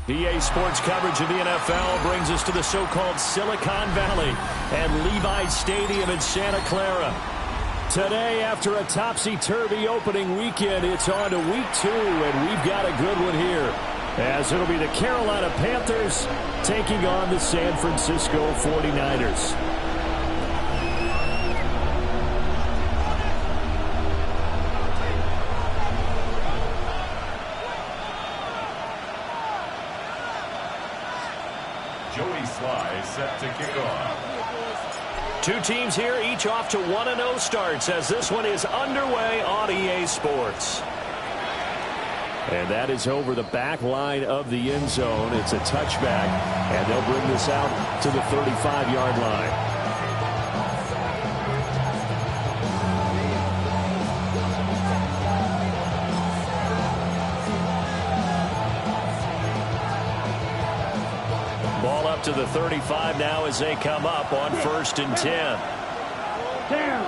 EA Sports coverage of the NFL brings us to the so-called Silicon Valley and Levi Stadium in Santa Clara. Today, after a topsy-turvy opening weekend, it's on to week 2, and we've got a good one here, as it'll be the Carolina Panthers taking on the San Francisco 49ers. Set to kick off. Two teams here, each off to 1-0 starts as this one is underway on EA Sports. And that is over the back line of the end zone. It's a touchback, and they'll bring this out to the 35-yard line. Ball up to the 35 now as they come up on 1st and 10. Down.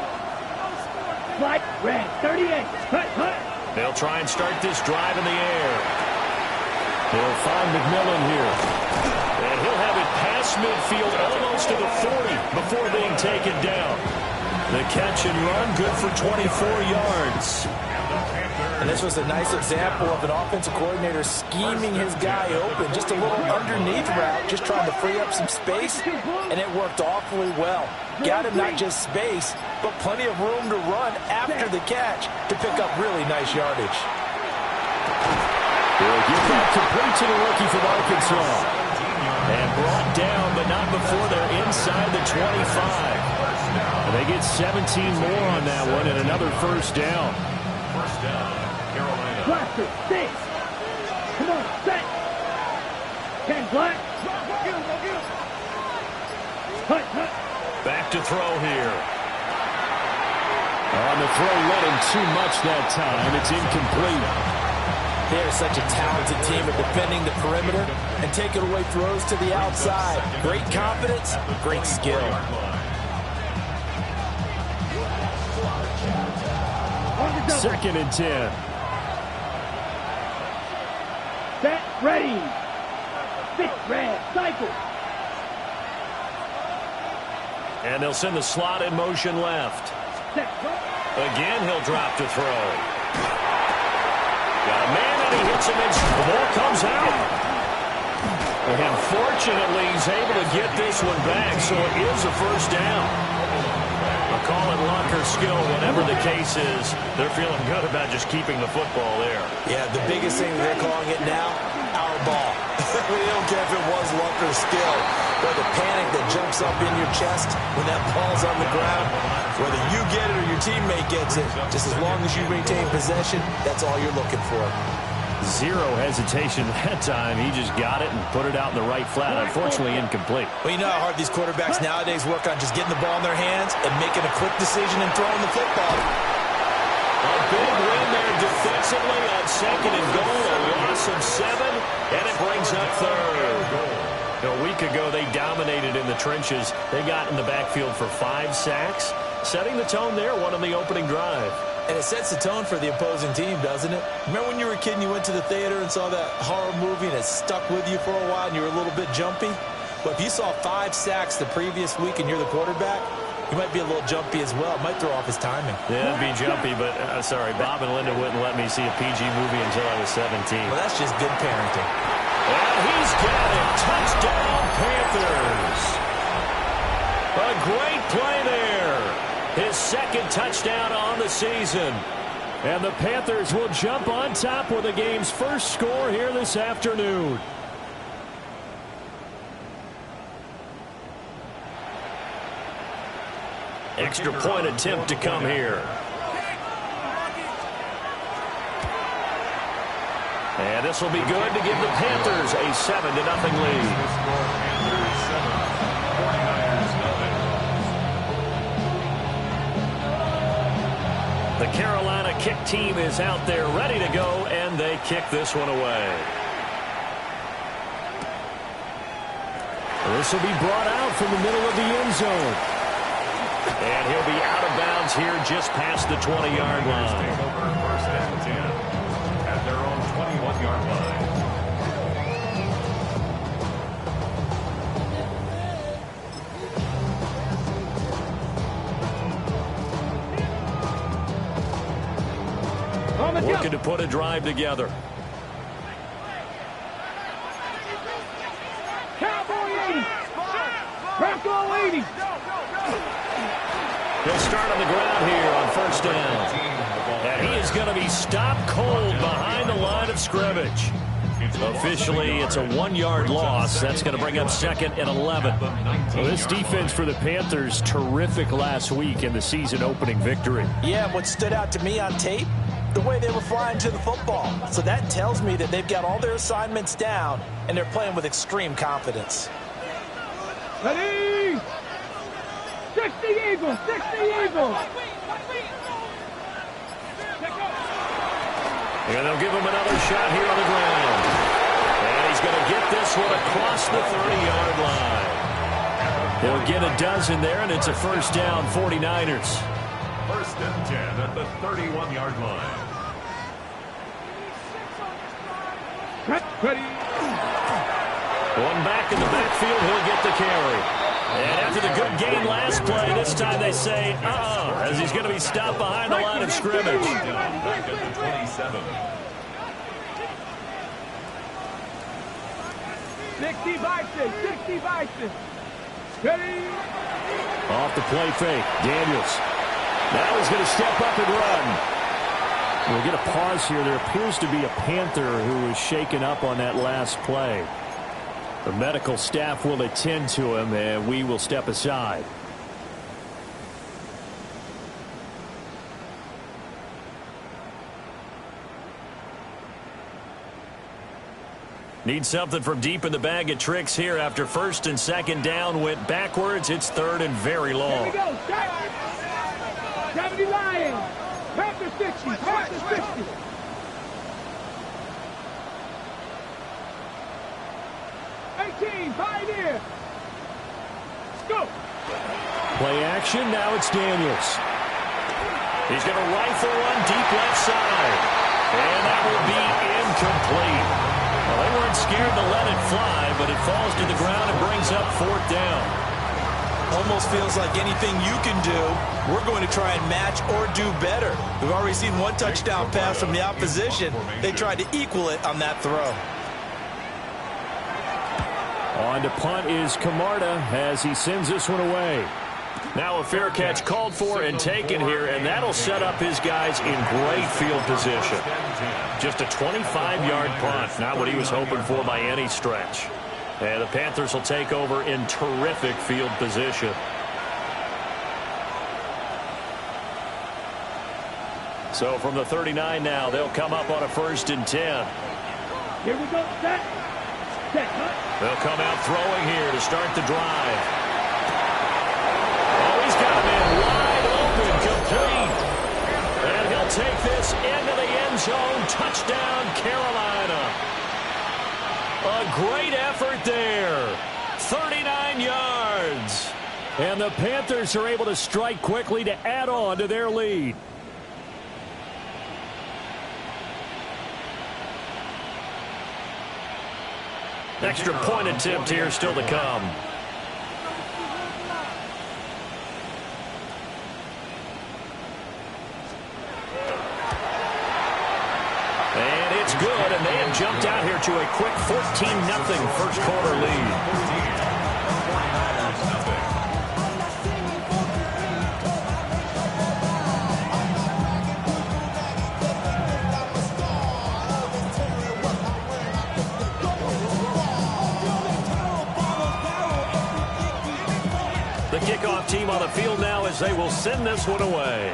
Flight red. 38. Hut. They'll try and start this drive in the air. They'll find McMillan here. And he'll have it past midfield almost to the 40 before being taken down. The catch and run good for 24 yards. And this was a nice example of an offensive coordinator scheming his guy open. Just a little underneath route, just trying to free up some space, and it worked awfully well. Got him not just space, but plenty of room to run after the catch to pick up really nice yardage. They'll give that complete to the rookie from Arkansas. And brought down, but not before they're inside the 25. And they get 17 more on that one and another first down. First down, Carolina. Blaster, 6. Come on, set. 10 black. Hut. Back to throw here. On the throw, led him too much that time. It's incomplete. They're such a talented team at defending the perimeter and taking away throws to the outside. Great confidence, great skill. 2nd and 10. Set, ready. 6 red, cycle. And they'll send the slot in motion left. Set, Again, he'll drop to throw. Got a man, and he hits him, and the ball comes out. And fortunately, he's able to get this one back, so it is a first down. Call it luck or skill, whatever the case is. They're feeling good about just keeping the football there. Yeah, the biggest thing they're calling it now, our ball. We don't care if it was luck or skill. Or the panic that jumps up in your chest when that ball's on the ground. Whether you get it or your teammate gets it, just as long as you maintain possession, that's all you're looking for. Zero hesitation that time. He just got it and put it out in the right flat. Unfortunately, incomplete. Well, you know how hard these quarterbacks nowadays work on just getting the ball in their hands and making a quick decision and throwing the football. A big win there defensively on 2nd and goal. A loss of 7, and it brings up 3rd. A week ago, they dominated in the trenches. They got in the backfield for 5 sacks, setting the tone there, one on the opening drive. And it sets the tone for the opposing team, doesn't it? Remember when you were a kid and you went to the theater and saw that horror movie and it stuck with you for a while and you were a little bit jumpy? Well, if you saw 5 sacks the previous week and you're the quarterback, you might be a little jumpy as well. It might throw off his timing. Yeah, it'd be jumpy, but sorry, Bob and Linda wouldn't let me see a PG movie until I was 17. Well, that's just good parenting. And he's got it. Touchdown, Panthers. A great play there. His 2nd touchdown on the season. And the Panthers will jump on top with the game's first score here this afternoon. Extra point attempt to come here. And this will be good to give the Panthers a 7-0 lead. The Carolina kick team is out there ready to go, and they kick this one away. This will be brought out from the middle of the end zone. And he'll be out of bounds here just past the 20-yard line. First and 10 at their own 21-yard line. looking to put a drive together. Cowboy 80. Bronco 80. He'll start on the ground here on first down. And he is going to be stopped cold behind the line of scrimmage. Officially, it's a 1-yard loss. That's going to bring up second and 11. Well, this defense for the Panthers, terrific last week in the season opening victory. Yeah, what stood out to me on tape, the way they were flying to the football. So that tells me that they've got all their assignments down, and they're playing with extreme confidence. Ready? 60 Eagles, 60 Eagles. And they'll give him another shot here on the ground. And he's going to get this one across the 30-yard line. He'll get a dozen there, and it's a first down, 49ers. First and 10 at the 31-yard line. Ready? One back in the backfield, he'll get the carry. And after the good gain last play, this time they say, as he's going to be stopped behind the line of scrimmage. Back at the 27. 60 Bison, 60 Bison. Ready? Off the play fake, Daniels. Now he's going to step up and run. We'll get a pause here. There appears to be a Panther who was shaken up on that last play. The medical staff will attend to him, and we will step aside. Need something from deep in the bag of tricks here after first and second down went backwards. It's third and very long. Here we go. 70 Lions. Panther 60. Panther 60. Pioneer. Go. Play action. Now it's Daniels. He's going to rifle one deep left side. And that will be incomplete. Well, they weren't scared to let it fly, but it falls to the ground and brings up fourth down. Almost feels like anything you can do, we're going to try and match or do better. We've already seen one touchdown pass from the opposition. They tried to equal it on that throw. On to punt is Camarda as he sends this one away. Now a fair catch called for and taken here, and that'll set up his guys in great field position. Just a 25-yard punt, not what he was hoping for by any stretch. And the Panthers will take over in terrific field position. So from the 39 now, they'll come up on a first and 10. Here we go. Set. They'll come out throwing here to start the drive. Oh, he's got him in wide open, complete. And he'll take this into the end zone. Touchdown, Carolina. A great effort there. 39 yards. And the Panthers are able to strike quickly to add on to their lead. Extra point attempt here still to come. And it's good, and they have jumped out here to a quick 14-0 first quarter lead. The kickoff team on the field now as they will send this one away.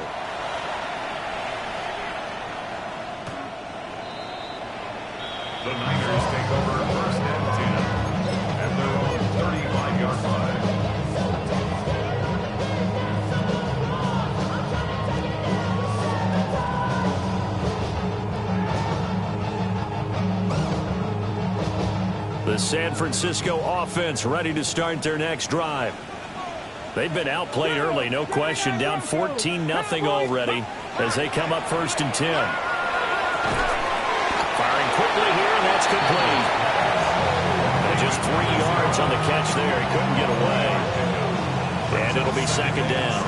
The Niners take over first and 10 at their own 35-yard line. The San Francisco offense ready to start their next drive. They've been outplayed early, no question. Down 14-0 already as they come up first and 10. Firing quickly here, and that's complete. And just 3 yards on the catch there. He couldn't get away. And it'll be second down.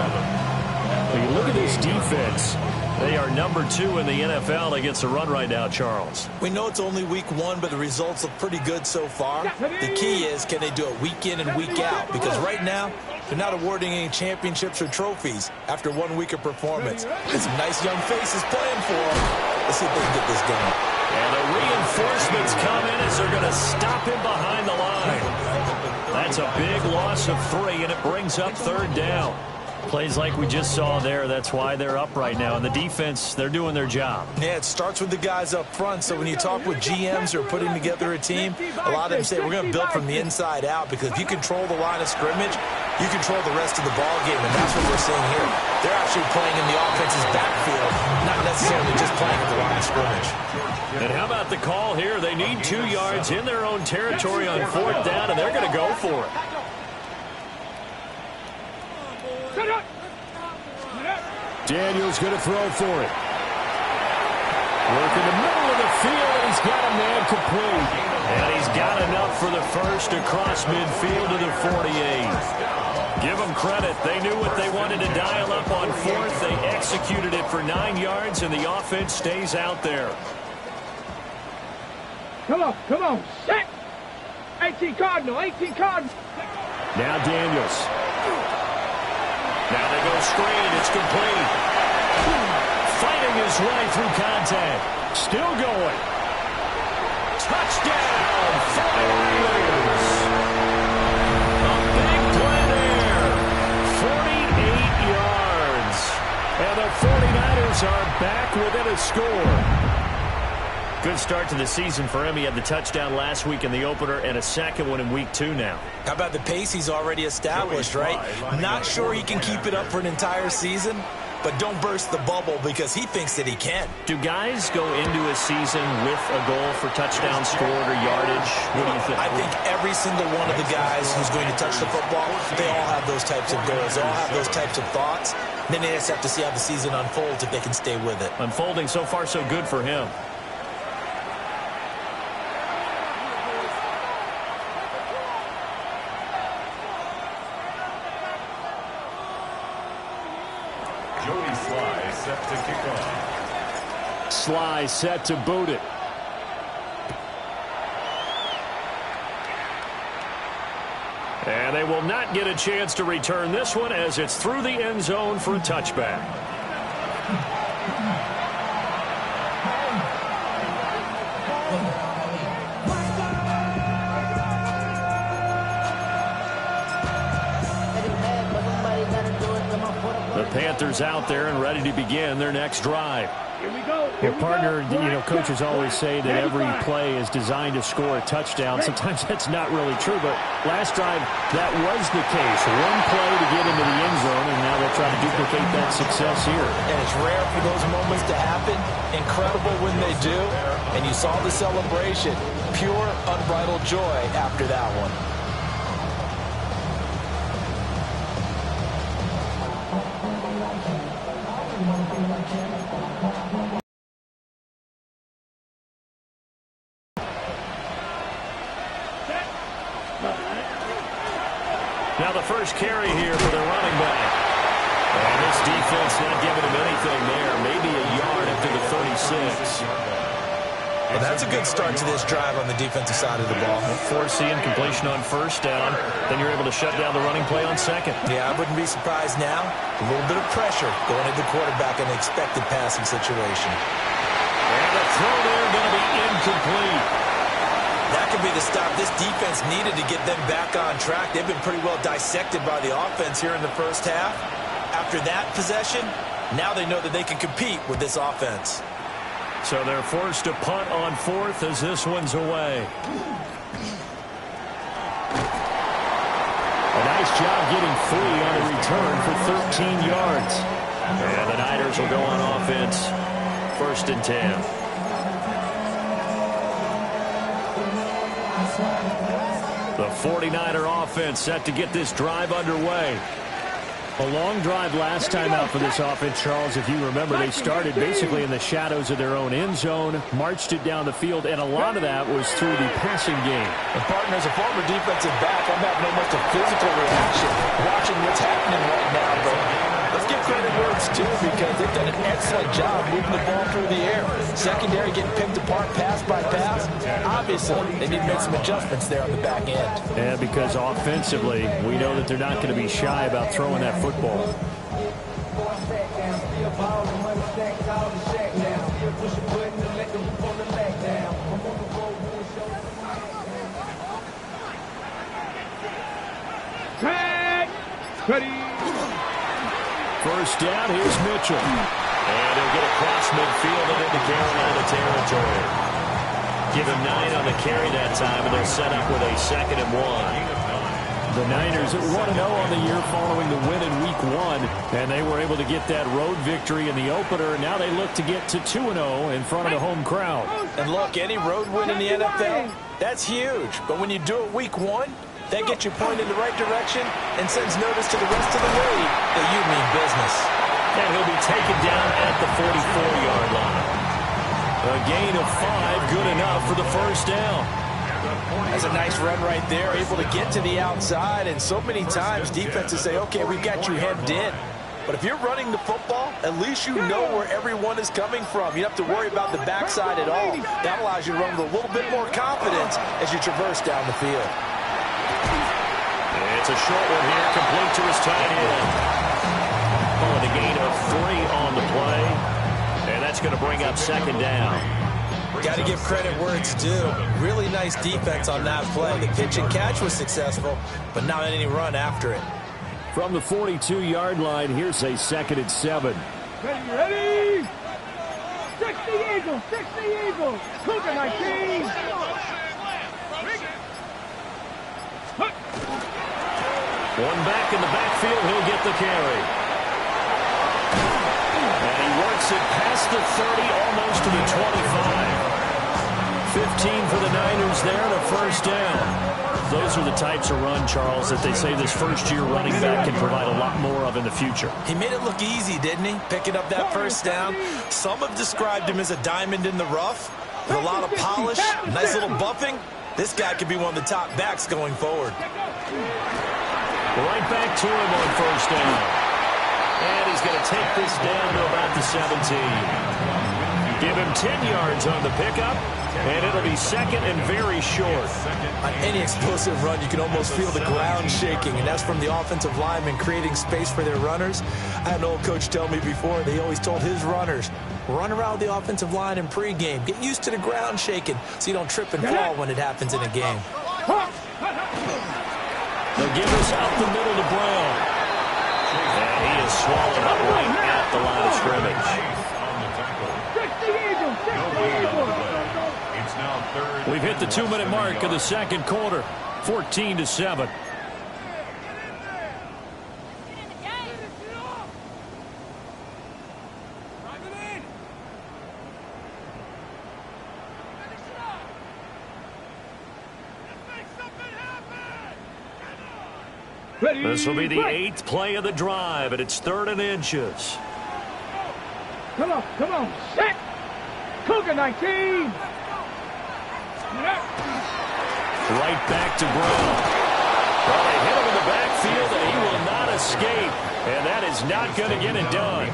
When you look at this defense, They are number 2 in the NFL against the run right now, Charles. We know it's only week 1, but the results look pretty good so far. The key is, can they do it week in and week out? Because right now, they're not awarding any championships or trophies after 1 week of performance. And some nice young faces playing for them. Let's see if they can get this done. And the reinforcements come in as they're going to stop him behind the line. That's a big loss of 3, and it brings up 3rd down. Plays like we just saw there, that's why they're up right now. And the defense, they're doing their job. Yeah, it starts with the guys up front. So when you talk with GMs who are putting together a team, a lot of them say we're going to build from the inside out, because if you control the line of scrimmage, you control the rest of the ball game, and that's what we're seeing here. They're actually playing in the offense's backfield, not necessarily just playing at the line of scrimmage. And how about the call here? They need 2 yards in their own territory on 4th down, and they're going to go for it. Daniels going to throw for it. Work in the middle of the field, and he's got a man complete. And he's got enough for the first across midfield to the 48. Give them credit. They knew what they wanted to dial up on 4th. They executed it for 9 yards, and the offense stays out there. Come on, set! 18 Cardinal. Now Daniels. Now they go screen. It's complete. Fighting his way through contact. Still going. Touchdown, 49ers. A big play there. 48 yards. And the 49ers are back within a score. Good start to the season for him. He had the touchdown last week in the opener and a second one in week 2 now. How about the pace he's already established, right? Not sure he can keep it up for an entire season, but don't burst the bubble because he thinks that he can. Do guys go into a season with a goal for touchdowns scored or yardage? What do you think? I think every single one of the guys who's going to touch the football, they all have those types of goals. They all have those types of thoughts. Then they just have to see how the season unfolds if they can stay with it. Unfolding so far so good for him. Sly set to boot it. And they will not get a chance to return this one as it's through the end zone for a touchback. The Panthers out there and ready to begin their next drive. Your partner, coaches always say that every play is designed to score a touchdown. Sometimes that's not really true, but last drive, that was the case. One play to get into the end zone, and now they'll try to duplicate that success here. And it's rare for those moments to happen. Incredible when they do. And you saw the celebration. Pure, unbridled joy after that one. Now the first carry here for their running back. And this defense not giving him anything there. Maybe a yard up to the 36. Well, that's a good start to this drive on the defensive side of the ball. Forcing completion on first down. Then you're able to shut down the running play on second. Yeah, I wouldn't be surprised now. A little bit of pressure going at the quarterback in an expected passing situation. And the throw there going to be incomplete. That could be the stop this defense needed to get them back on track. They've been pretty well dissected by the offense here in the first half. After that possession, now they know that they can compete with this offense. So they're forced to punt on fourth as this one's away. A nice job getting free on a return for 13 yards. And the Niners will go on offense. 1st and 10. The 49er offense set to get this drive underway. A long drive last time out for this offense, Charles. If you remember, they started basically in the shadows of their own end zone, marched it down the field, and a lot of that was through the passing game. And partner, as a former defensive back, I'm having almost a physical reaction watching what's happening right now. But let's give credit where it's due because they've done an excellent excellent job moving the ball through the air. Secondary getting picked apart pass by pass. Obviously, they need to make some adjustments there on the back end. And because offensively, we know that they're not going to be shy about throwing that football. Tag. Ready. First down, here's Mitchell. And he'll get across midfield and into Carolina territory. Give him 9 on the carry that time, and they'll set up with a 2nd and 1. The Niners at 1-0 on the year following the win in Week 1, and they were able to get that road victory in the opener. Now they look to get to 2-0 in front of the home crowd. And look, any road win in the NFL, that's huge. But when you do it Week 1, that gets you pointed in the right direction and sends notice to the rest of the league that you mean business. And he'll be taken down at the 44-yard line. A gain of 5, good enough for the first down. That's a nice run right there, able to get to the outside. And so many times defenses say, okay, we've got you hemmed in. But if you're running the football, at least you know where everyone is coming from. You don't have to worry about the backside at all. That allows you to run with a little bit more confidence as you traverse down the field. It's a short one here, complete to his tight end. Pulling a gain of 3 on the play. And that's going to bring up 2nd down. Got to give credit where it's due. Really nice defense on that play. The pitch and catch was successful, but not any run after it. From the 42-yard line, here's a 2nd and 7. Ready. 60 Eagles. 60 Eagles. Cougar 19. One back in the backfield, he'll get the carry. And he works it past the 30, almost to the 25. 15 for the Niners there and a first down. Those are the types of run, Charles, that they say this first-year running back can provide a lot more of in the future. He made it look easy, didn't he? Picking up that first down. Some have described him as a diamond in the rough with a lot of polish, nice little buffing. This guy could be one of the top backs going forward. Right back to him on first down. And he's going to take this down to about the 17. Give him 10 yards on the pickup, and it'll be 2nd and very short. On any explosive run, you can almost feel the ground shaking, and that's from the offensive linemen creating space for their runners. I had an old coach tell me before, they always told his runners, run around the offensive line in pregame. Get used to the ground shaking so you don't trip and fall when it happens in a game. They'll give us up the middle to Brown. And he is swallowed up right at the line of scrimmage. We've hit the 2-minute mark of the second quarter. 14-7. This will be the 8th play of the drive, and it's 3rd and inches. Come on, set. Cougar 19. Right back to Brown. Well, they hit him in the backfield, and he will not escape. And that is not going to get it done.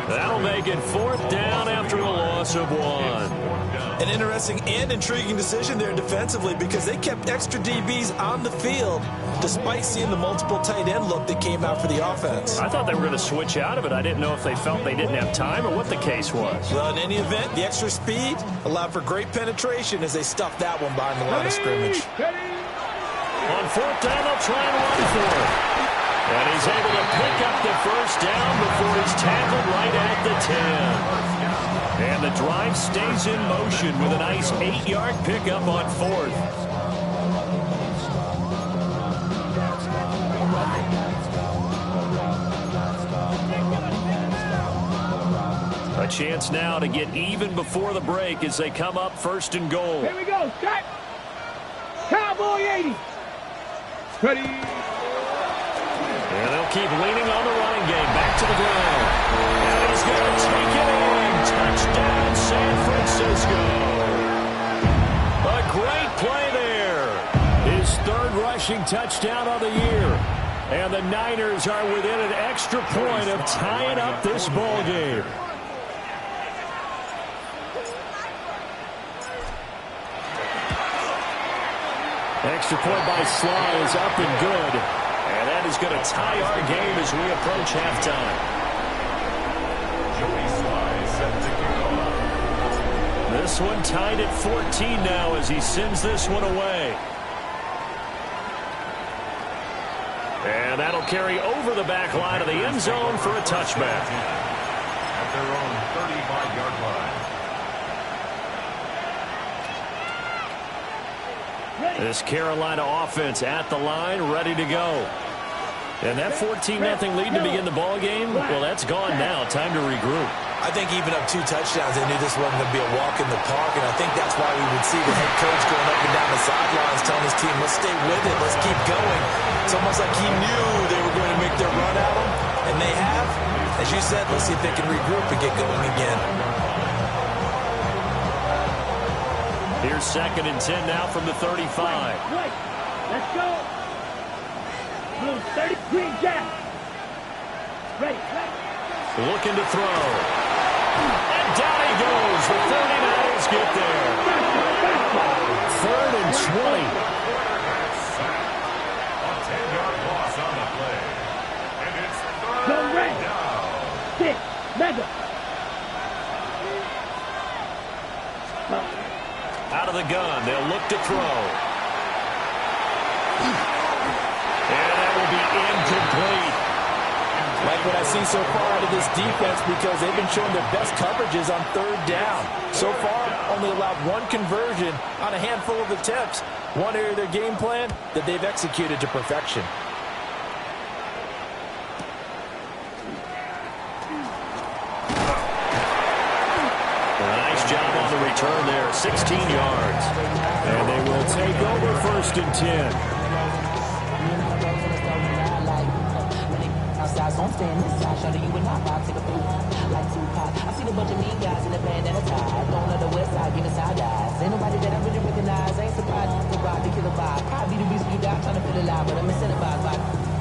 That'll make it 4th down after a loss of 1. An interesting and intriguing decision there defensively because they kept extra DBs on the field despite seeing the multiple tight end look that came out for the offense. I thought they were going to switch out of it. I didn't know if they felt they didn't have time or what the case was. Well, in any event, the extra speed allowed for great penetration as they stuffed that one behind the line of scrimmage. On 4th down, they'll try and run for it. And he's able to pick up the first down before he's tackled right at the 10. And the drive stays in motion with a nice 8-yard pickup on 4th. A chance now to get even before the break as they come up 1st and goal. Here we go, set. Cowboy 80. Ready. And they'll keep leaning on the running game. Back to the ground. And he's going to take it in. Touchdown, San Francisco. A great play there. His 3rd rushing touchdown of the year. And the Niners are within an extra point of tying up this ball game. Extra point by Sly is up and good. And that is going to tie our game as we approach halftime. Joey Sly set to kick off. This one tied at 14 now as he sends this one away. And that'll carry over the back line of the end zone for a touchback. At their own 35-yard line. This Carolina offense at the line, ready to go. And that 14-0 lead to begin the ball game, well, that's gone now. Time to regroup. I think even up 2 touchdowns, they knew this wasn't going to be a walk in the park, and I think that's why we would see the head coach going up and down the sidelines telling his team, let's stay with it, let's keep going. It's almost like he knew they were going to make their run at him, and they have. As you said, let's see if they can regroup and get going again. Here's 2nd and 10 now from the 35. Right. Let's go. Blue 30, green jack. Ready. Looking to throw. And down he goes. The 49ers get there. 3rd and 20. A 10-yard loss on the play. And it's Go 3rd red. down. 6. Mega. Out of the gun. They'll look to throw. And that will be incomplete. Like what I see so far out of this defense, because they've been showing their best coverages on 3rd down. So far, only allowed 1 conversion on a handful of attempts. One area of their game plan that they've executed to perfection. Nice job on the return there. 16 yards. And they will take over 1st and 10. I'm staying this side, shorty, you and I take a few like Tupac. I seen a bunch of mean guys in the band and a tie. Going on the west side, giving side eyes. Ain't nobody that I really recognize. Ain't surprised to rock the killer vibe. Probably the reason you got trying to feel alive, but I'm incentivized by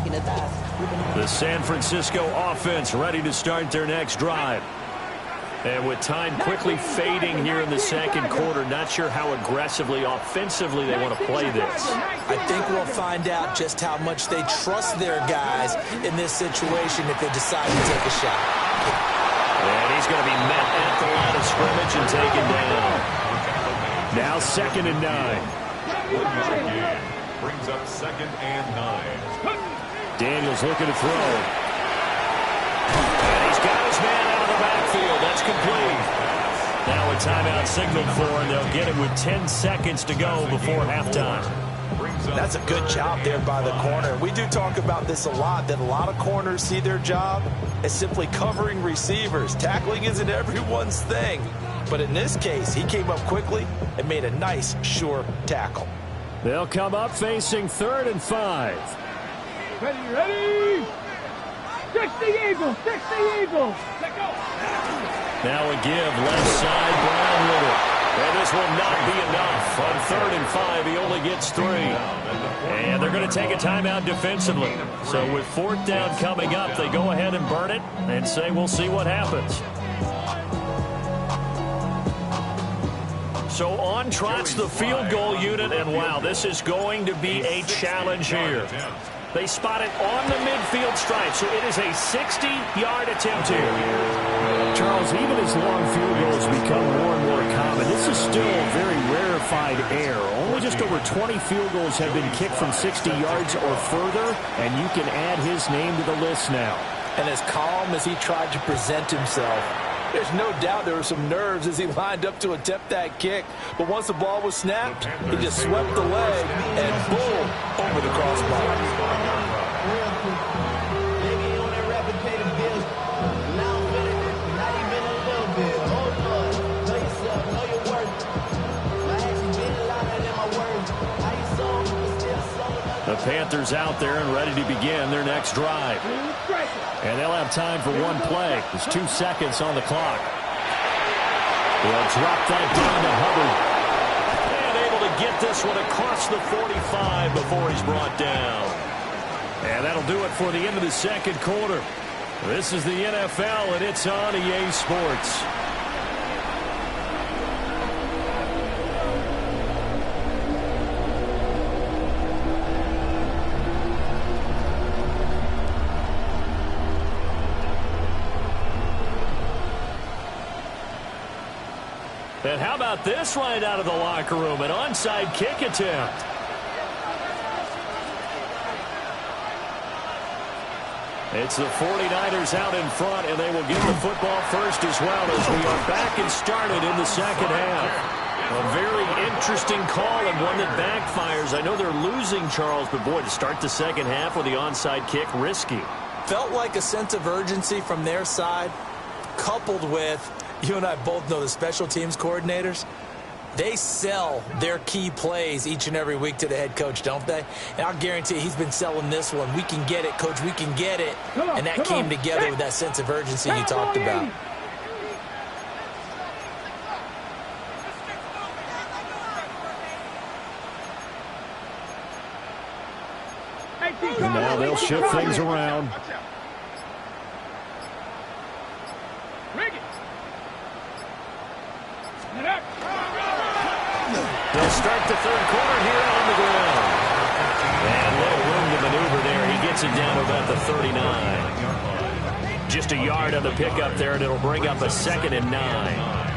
in the thighs. The San Francisco offense ready to start their next drive. And with time quickly fading here in the 2nd quarter, not sure how aggressively, offensively they want to play this. I think we'll find out just how much they trust their guys in this situation if they decide to take a shot. And he's going to be met at the line of scrimmage and taken down. Now 2nd and 9. Brings up 2nd and 9. Daniels looking to throw. And he's got his man out of the backfield. That's complete. Now a timeout signaled for, and they'll get it with 10 seconds to go before halftime. That's a good job there by the corner. We do talk about this a lot, that a lot of corners see their job as simply covering receivers. Tackling isn't everyone's thing. But in this case, he came up quickly and made a nice, sure tackle. They'll come up facing 3rd and 5. Ready. 60 Eagles. 60 Eagles. Let go. Now a give, left side, Brown with it. And this will not be enough. On 3rd and 5, he only gets 3. And they're going to take a timeout defensively. So with 4th down coming up, they go ahead and burn it and say we'll see what happens. So on trots the field goal unit, and wow, this is going to be a challenge here. They spot it on the midfield stripe, so it is a 60-yard attempt here. Charles, even as long field goals become more and more common, this is still very rarefied air. Only just over 20 field goals have been kicked from 60 yards or further, and you can add his name to the list now. And as calm as he tried to present himself, there's no doubt there were some nerves as he lined up to attempt that kick. But once the ball was snapped, he just swept the leg and boom, over the crossbar. The Panthers out there and ready to begin their next drive. And they'll have time for one play. There's 2 seconds on the clock. They'll drop that down to Hubbard. And able to get this one across the 45 before he's brought down. And that'll do it for the end of the 2nd quarter. This is the NFL, and it's on EA Sports. And how about this right out of the locker room? An onside kick attempt. It's the 49ers out in front, and they will get the football first as well as we are back and started in the second half. A very interesting call and one that backfires. I know they're losing, Charles, but boy, to start the second half with the onside kick, risky. Felt like a sense of urgency from their side, coupled with, you and I both know the special teams coordinators, they sell their key plays each and every week to the head coach, don't they? And I'll guarantee he's been selling this one. We can get it, coach, we can get it. And that came together with that sense of urgency you talked about. And now they'll shift things around. They'll start the third quarter here on the ground. And a little room to maneuver there. He gets it down to about the 39. Just a yard on the pickup there, and it'll bring up a 2nd and 9.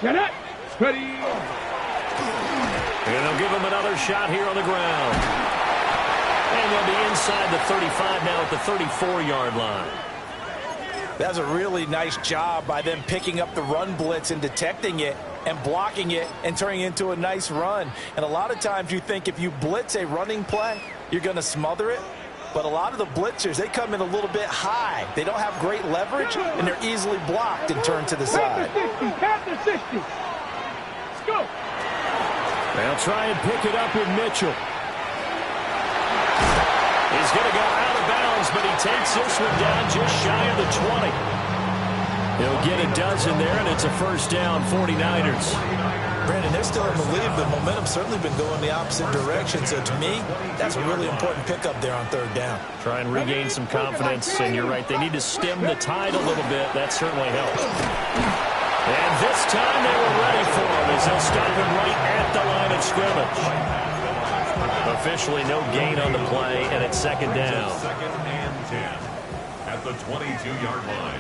Get it! Ready! And they'll give him another shot here on the ground. And they'll be inside the 35 now at the 34-yard line. That's a really nice job by them picking up the run blitz and detecting it and blocking it and turning it into a nice run. And a lot of times you think if you blitz a running play, you're going to smother it. But a lot of the blitzers, they come in a little bit high. They don't have great leverage, and they're easily blocked and turned to the side. At the 60. Let's go. They'll try and pick it up with Mitchell. He's going to go out of bounds, but he takes this one down just shy of the 20. He'll get a dozen there, and it's a first down, 49ers. Brandon, they're still in the lead. The momentum's certainly been going the opposite direction. So to me, that's a really important pickup there on third down. Try and regain some confidence, and you're right. They need to stem the tide a little bit. That certainly helps. And this time they were ready for him as they'll stop him right at the line of scrimmage. Officially no gain on the play, and it's second down. 2nd and 10 at the 22-yard line.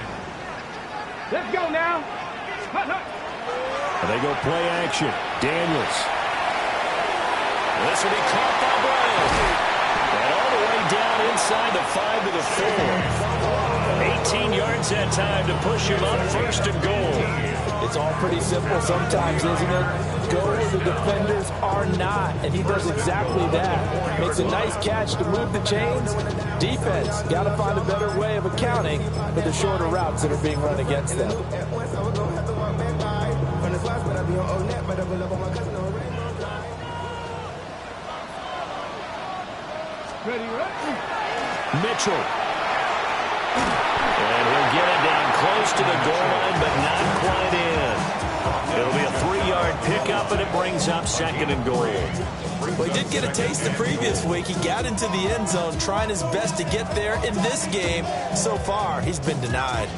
Let's go now. Hut, hut. And they go play action. Daniels. This will be caught by Brown. And all the way down inside the 5 to the 4. 18 yards that time to push him up, first and goal. It's all pretty simple sometimes, isn't it? Go where the defenders are not, and he does exactly that. Makes a nice catch to move the chains. Defense, got to find a better way of accounting for the shorter routes that are being run against them. Mitchell. And he'll get it down close to the goal line, but not quite in. It'll be a 3-yard pickup, and it brings up 2nd and goal. Well, he did get a taste the previous week. He got into the end zone trying his best to get there. In this game, so far, he's been denied.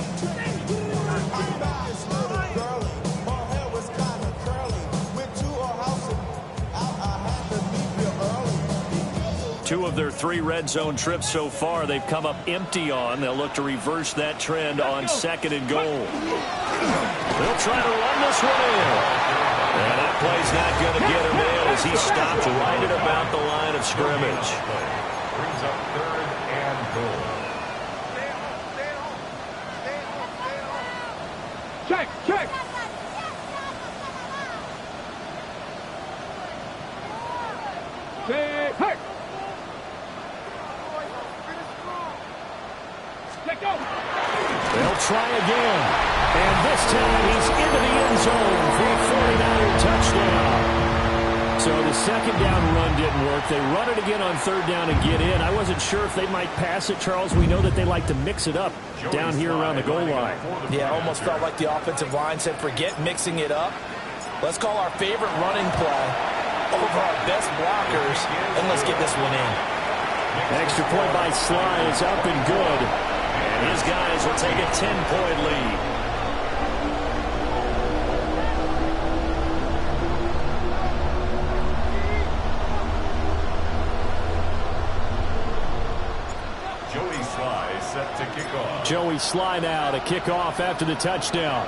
Two of their 3 red zone trips so far, they've come up empty on. They'll look to reverse that trend on 2nd and goal. They'll try to run this one in. And that play's not going to get him in as he stopped right at about the line of scrimmage. Brings up 3rd and goal. Check, check. Say, hey. Let go. They'll try again. And this time he's into the end zone for a 49er touchdown. So the second down run didn't work. They run it again on 3rd down and get in. I wasn't sure if they might pass it, Charles. We know that they like to mix it up down here around the goal line. Yeah, almost felt like the offensive line said, forget mixing it up. Let's call our favorite running play over our best blockers, and let's get this one in. Extra point by Sly is up and good. And his guys will take a 10-point lead. Sly now to kick off after the touchdown.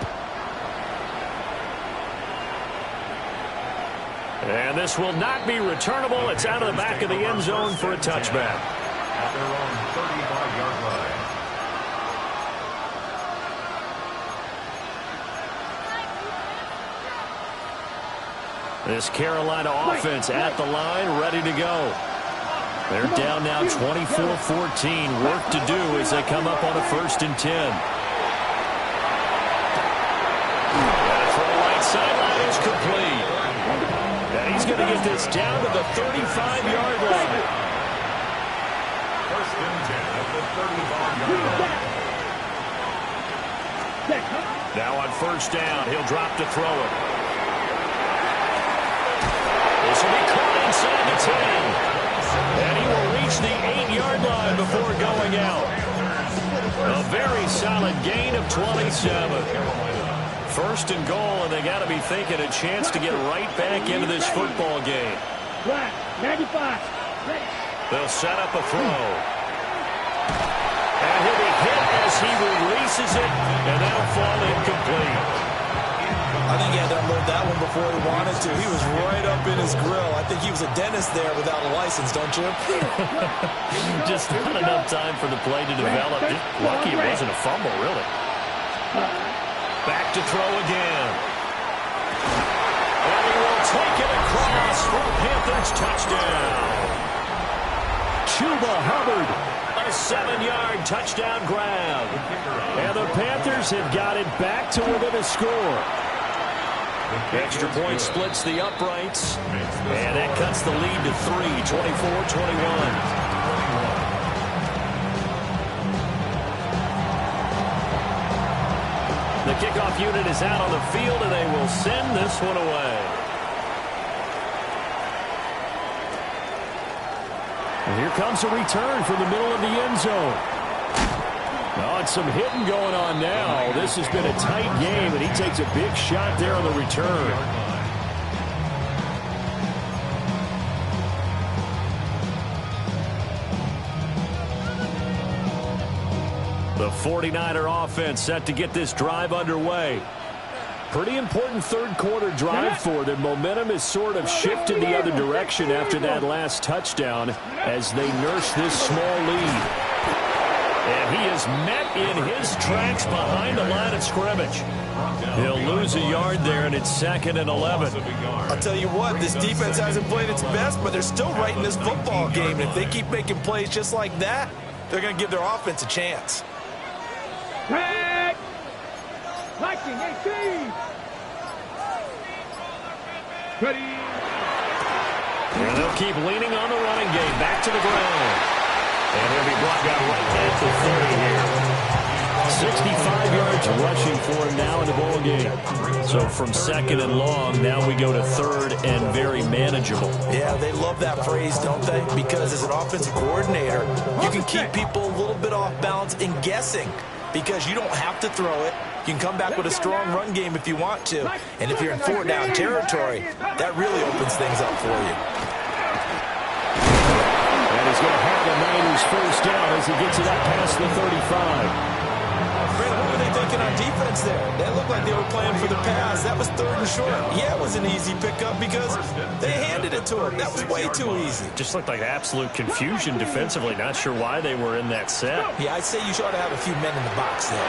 And this will not be returnable. It's out of the back of the end zone for a touchback. At their own 35-yard line. This Carolina offense at the line, ready to go. They're down now 24-14. Work to do as they come up on a 1st and 10. That throw right sideline is complete. And he's going to get this down to the 35-yard line. 1st and 10 at the 35-yard line. Now on 1st down, he'll drop to throw it. This will be caught inside the 10. And he will reach the 8-yard line before going out. A very solid gain of 27. 1st and goal, and they got to be thinking a chance to get right back into this football game. They'll set up a throw. And he'll be hit as he releases it, and that'll fall incomplete. I think he had to unload that one before he wanted to. He was right up in his grill. I think he was a dentist there without a license, don't you? Just not enough time for the play to develop. Just lucky it wasn't a fumble, really. Back to throw again. And he will take it across for a Panthers touchdown. Chuba Hubbard, a 7-yard touchdown grab. And the Panthers have got it back to within a score. Extra point splits the uprights, and that cuts the lead to 3, 24-21. The kickoff unit is out on the field, and they will send this one away. And here comes a return from the middle of the end zone. Oh, and some hitting going on now. This has been a tight game, and he takes a big shot there on the return. The 49er offense set to get this drive underway. Pretty important third-quarter drive for them. Momentum has sort of shifted the other direction after that last touchdown as they nurse this small lead. And he is met in his tracks behind the line of scrimmage. He'll lose a yard there, and it's 2nd and 11. I'll tell you what, this defense hasn't played its best, but they're still right in this football game. And if they keep making plays just like that, they're going to give their offense a chance. Tag! Liking 18! Ready! And they'll keep leaning on the running game. Back to the ground. And he'll be brought down right at the 30 here. 65 yards rushing for him now in the ball game. So from 2nd and long, now we go to 3rd and very manageable. Yeah, they love that phrase, don't they? Because as an offensive coordinator, you can keep people a little bit off balance and guessing because you don't have to throw it. You can come back with a strong run game if you want to. And if you're in 4-down territory, that really opens things up for you. And he's going to have the Niners 1st down as he gets it up past the 35. What were they thinking on defense there? That looked like they were playing for the pass. That was 3rd and short. Yeah, it was an easy pickup because they handed it to him. That was way too easy. Just looked like absolute confusion defensively. Not sure why they were in that set. Yeah, I'd say you should have a few men in the box there.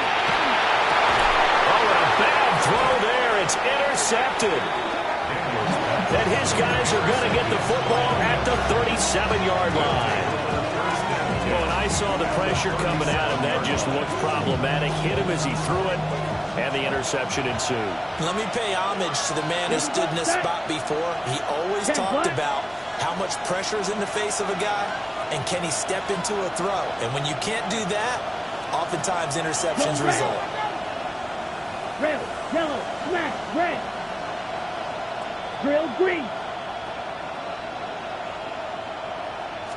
Oh, a bad throw there. It's intercepted. And his guys are going to get the football at the 37-yard line. Well, and I saw the pressure coming at him. That just looked problematic. Hit him as he threw it, and the interception ensued. Let me pay homage to the man who stood in this spot before. He always talked about how much pressure is in the face of a guy, and can he step into a throw. And when you can't do that, oftentimes interceptions result. Red, yellow, black, red. Grill green.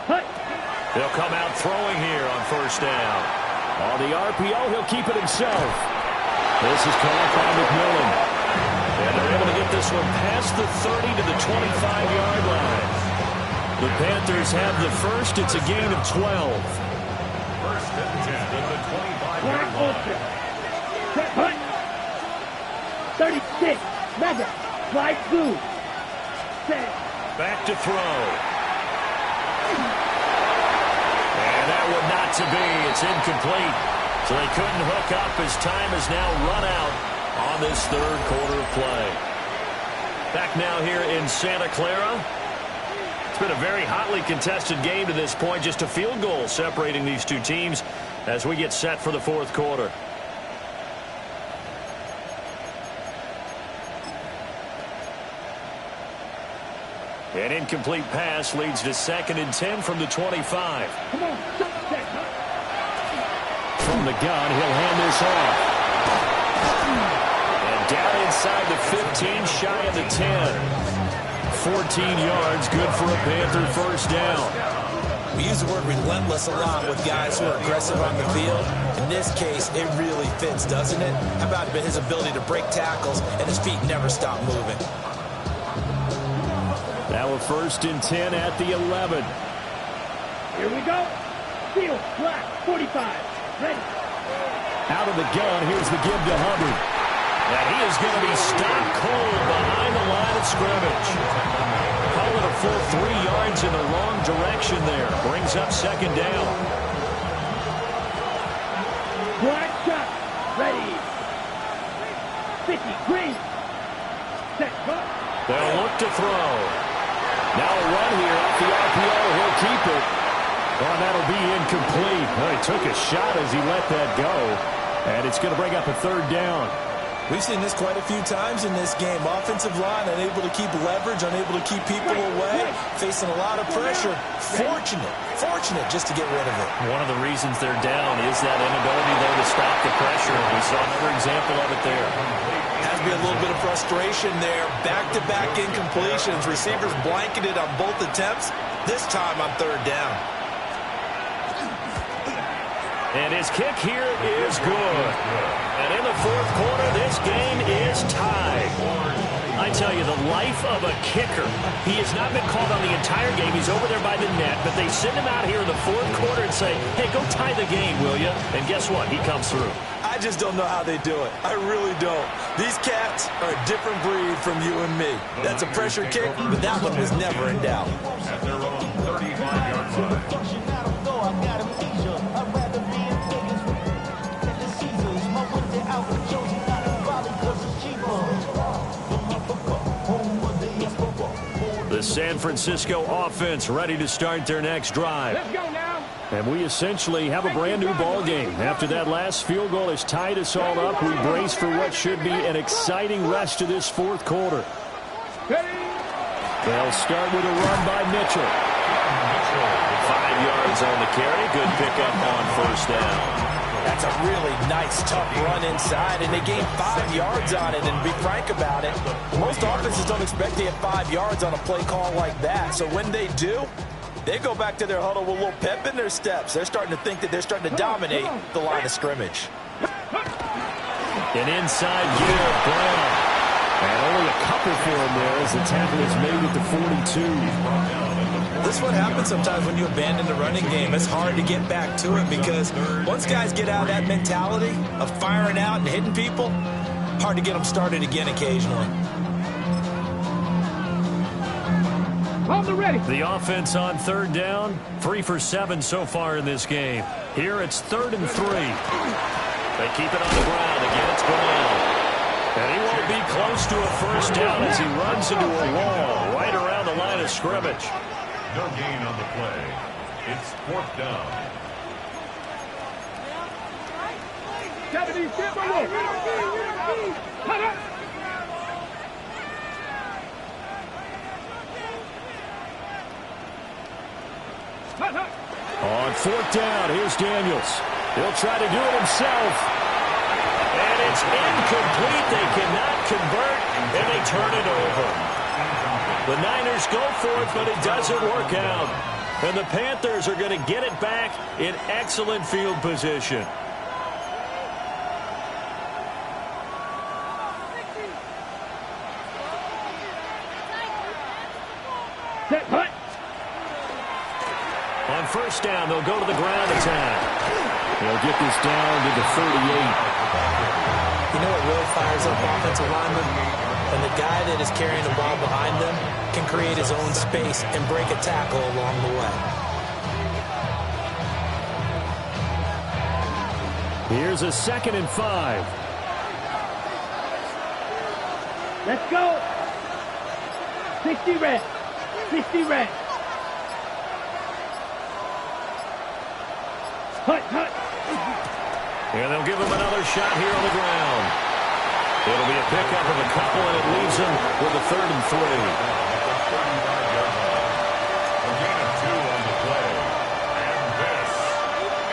Hut. They'll come out throwing here on 1st down. On the RPO, he'll keep it himself. This is caught by McMillan. And they're able to get this one past the 30 to the 25-yard line. The Panthers have the first. It's a gain of 12. 1st and 10 at the 25-yard line. ultra. Set, punt. 36. Mega. Slide through. Set. Back to throw. And that one not to be. It's incomplete. So they couldn't hook up as time has now run out on this third quarter of play. Back now here in Santa Clara. It's been a very hotly contested game to this point. Just a field goal separating these two teams as we get set for the fourth quarter. An incomplete pass leads to 2nd and 10 from the 25. Come on. From the gun, he'll hand this off. And down inside the 15, shy of the 10. 14 yards, good for a Panther first down. We use the word relentless a lot with guys who are aggressive on the field. In this case, it really fits, doesn't it? How about his ability to break tackles and his feet never stop moving? Now a 1st and 10 at the 11. Here we go. Field, black, 45. Ready. Out of the gun, here's the give to Hubbard. And he is going to be stopped cold behind the line of scrimmage. Call it a full 3 yards in the wrong direction there. Brings up 2nd down. Black shot. Ready. 50. Green. Set. Cut. They'll look to throw. Now a run here off the RPO. He'll keep it. Oh, that'll be incomplete. Well, he took a shot as he let that go. And it's going to bring up a 3rd down. We've seen this quite a few times in this game. Offensive line unable to keep leverage, unable to keep people away, facing a lot of pressure. Fortunate just to get rid of it. One of the reasons they're down is that inability, though, to stop the pressure. We saw another example of it there. Has to be a little bit of frustration there. Back-to-back incompletions. Receivers blanketed on both attempts. This time on 3rd down. And his kick here is good. And in the fourth quarter, this game is tied. I tell you, the life of a kicker. He has not been called on the entire game. He's over there by the net, but they send him out here in the fourth quarter and say, hey, go tie the game, will you? And guess what? He comes through. I just don't know how they do it. I really don't. These cats are a different breed from you and me. That's a pressure kick, but that one was never in doubt. At their own 35-yard line. The San Francisco offense ready to start their next drive. Let's go now. And we essentially have a brand new ball game. After that last field goal has tied us all up, we brace for what should be an exciting rest of this fourth quarter. They'll start with a run by Mitchell. 5 yards on the carry. Good pickup on 1st down. That's a really nice, tough run inside, and they gained 5 yards on it. And to be frank about it, most offenses don't expect to get 5 yards on a play call like that. So when they do, they go back to their huddle with a little pep in their steps. They're starting to think that they're starting to dominate the line of scrimmage. An inside give, Brown. And only a couple for him there as the tackle is made at the 42. This is what happens sometimes when you abandon the running game. It's hard to get back to it because once guys get out of that mentality of firing out and hitting people, hard to get them started again occasionally. On the ready. The offense on 3rd down, 3 for 7 so far in this game. Here it's 3rd and 3. They keep it on the ground. Again, it's Brown. And he won't be close to a 1st down as he runs into a wall right around the line of scrimmage. No gain on the play. It's 4th down. 70, step on. On 4th down, here's Daniels. He'll try to do it himself. And it's incomplete. They cannot convert, and they turn it over. The Niners go for it, but it doesn't work out. And the Panthers are going to get it back in excellent field position. Set, punt. On 1st down, they'll go to the ground attack. They'll get this down to the 38. You know what really fires up offensive linemen? When the guy that is carrying the ball behind them can create his own space and break a tackle along the way. Here's a 2nd and 5. Let's go. 60 reps. 60 reps. Hut, hut. And they'll give him another shot here on the ground. It'll be a pickup of a couple, and it leaves him with a 3rd and 3. A gain of 2 on the play. And this is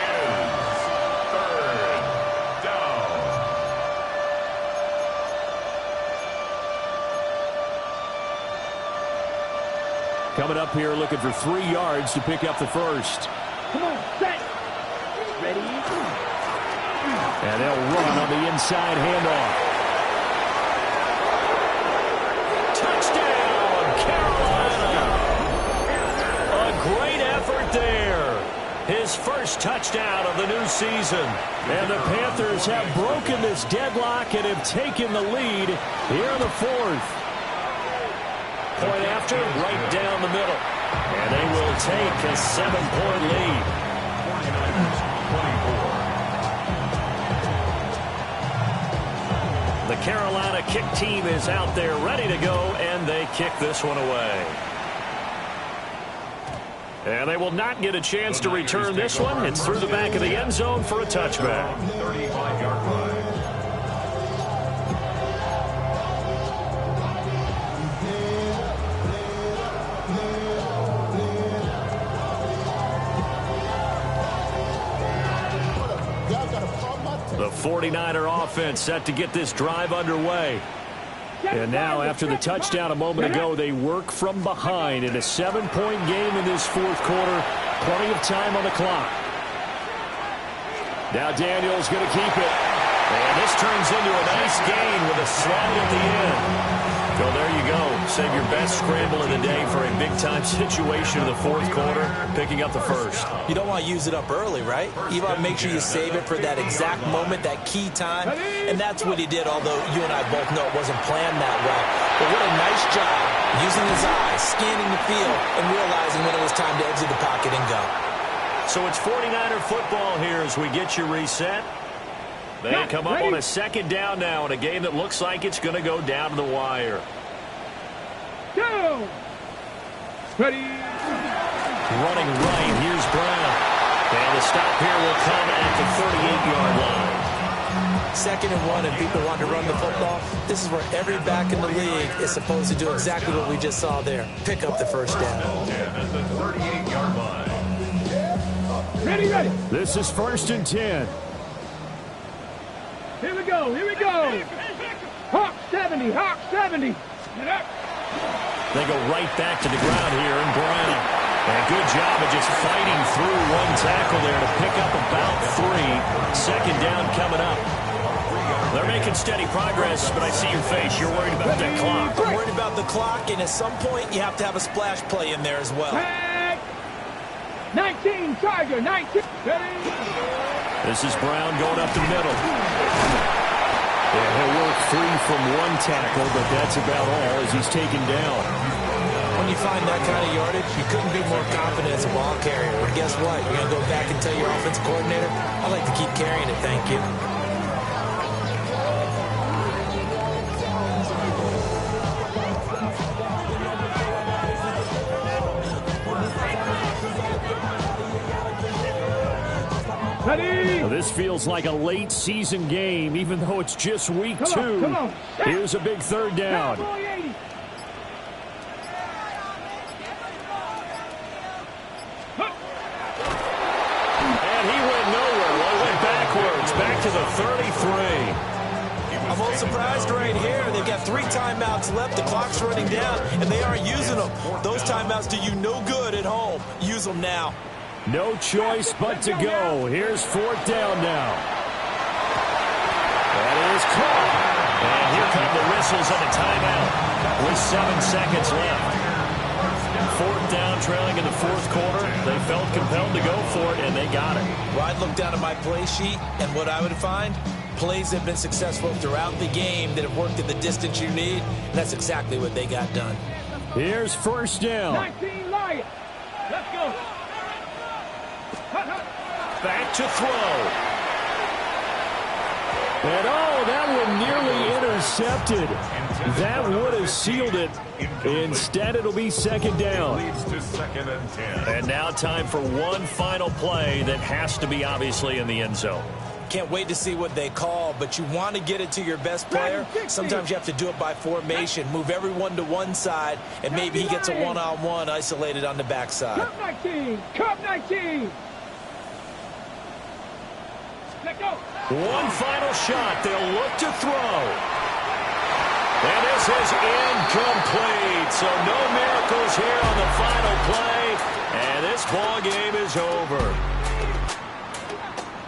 3rd down. Coming up here looking for 3 yards to pick up the first. Come on, set. Ready? And they'll run on the inside handoff. Touchdown, Carolina! A great effort there. His first touchdown of the new season. And the Panthers have broken this deadlock and have taken the lead here in the 4th. Point after, right down the middle. And they will take a 7-point lead. 49ers 24. The Carolina kick team is out there ready to go, and they kick this one away. And they will not get a chance to return this one. It's through the back of the end zone for a touchback. 35-yard line. The 49er offense set to get this drive underway. And now, after the touchdown a moment ago, they work from behind in a 7-point game in this 4th quarter. Plenty of time on the clock. Now Daniel's going to keep it. And this turns into a nice gain with a slide at the end. So there you go. Save your best scramble of the day for a big-time situation in the 4th quarter, picking up the first. You don't want to use it up early, right? You want to make sure you save it for that exact moment, that key time. And that's what he did, although you and I both know it wasn't planned that way. But what a nice job using his eyes, scanning the field, and realizing when it was time to exit the pocket and go. So it's 49er football here as we get you reset. They come up on a 2nd down now in a game that looks like it's going to go down to the wire. Go. Ready. Running right, here's Brown. And the stop here will come at the 38-yard line. 2nd and 1, and people want to run the football. This is where every back in the league is supposed to do exactly what we just saw there. Pick up the first down. At the 38-yard line. Ready, ready. This is 1st and 10. Here we go, here we go. Hawk 70, Hawk 70. Get up. They go right back to the ground here, and Brown. And a good job of just fighting through one tackle there to pick up about 3. 2nd down coming up. They're making steady progress, but I see your face. You're worried about that clock. I'm worried about the clock, and at some point, you have to have a splash play in there as well. 19, Tiger, 19. Ready. This is Brown going up the middle. Yeah, he'll work free from one tackle, but that's about all as he's taken down. When you find that kind of yardage, you couldn't be more confident as a ball carrier. And guess what? You're going to go back and tell your offensive coordinator, I like to keep carrying it, thank you. Ready. This feels like a late season game, even though it's just week 2. Come on. Here's a big 3rd down. And he went nowhere. Well, he went backwards, back to the 33. I'm a little surprised right here. They've got 3 timeouts left. The clock's running down, and they aren't using them. Those timeouts do you no good at home. Use them now. No choice but to go. Here's 4th down now. That is caught. And here come the whistles of the timeout with 7 seconds left. Fourth down, trailing in the fourth quarter. They felt compelled to go for it, and they got it. Well, I'd look down at my play sheet, and what I would find, plays have been successful throughout the game that have worked at the distance you need, and that's exactly what they got done. Here's first down. 19 Lions. Let's go. Back to throw. And that one nearly intercepted. That would have sealed it. Instead, it'll be second down. Leads to 2nd and 10. And now time for one final play that has to be obviously in the end zone. Can't wait to see what they call, but you want to get it to your best player. Sometimes you have to do it by formation. Move everyone to one side, and maybe he gets a one-on-one isolated on the backside. Cup 19. Cup 19. Let go. One final shot. They'll look to throw. And this is incomplete. So no miracles here on the final play. And this ball game is over.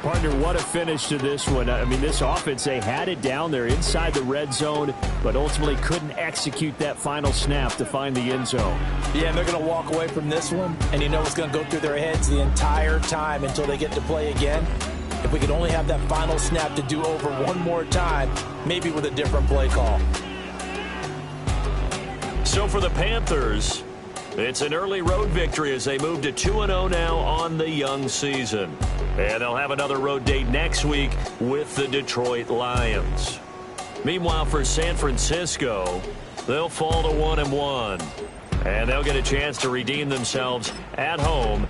Partner, what a finish to this one. I mean, this offense, they had it down there inside the red zone, but ultimately couldn't execute that final snap to find the end zone. Yeah, and they're going to walk away from this one, and you know what's going to go through their heads the entire time until they get to play again. If we could only have that final snap to do over one more time, maybe with a different play call. So for the Panthers, it's an early road victory as they move to 2-0 now on the young season. And they'll have another road date next week with the Detroit Lions. Meanwhile, for San Francisco, they'll fall to 1-1. And they'll get a chance to redeem themselves at home.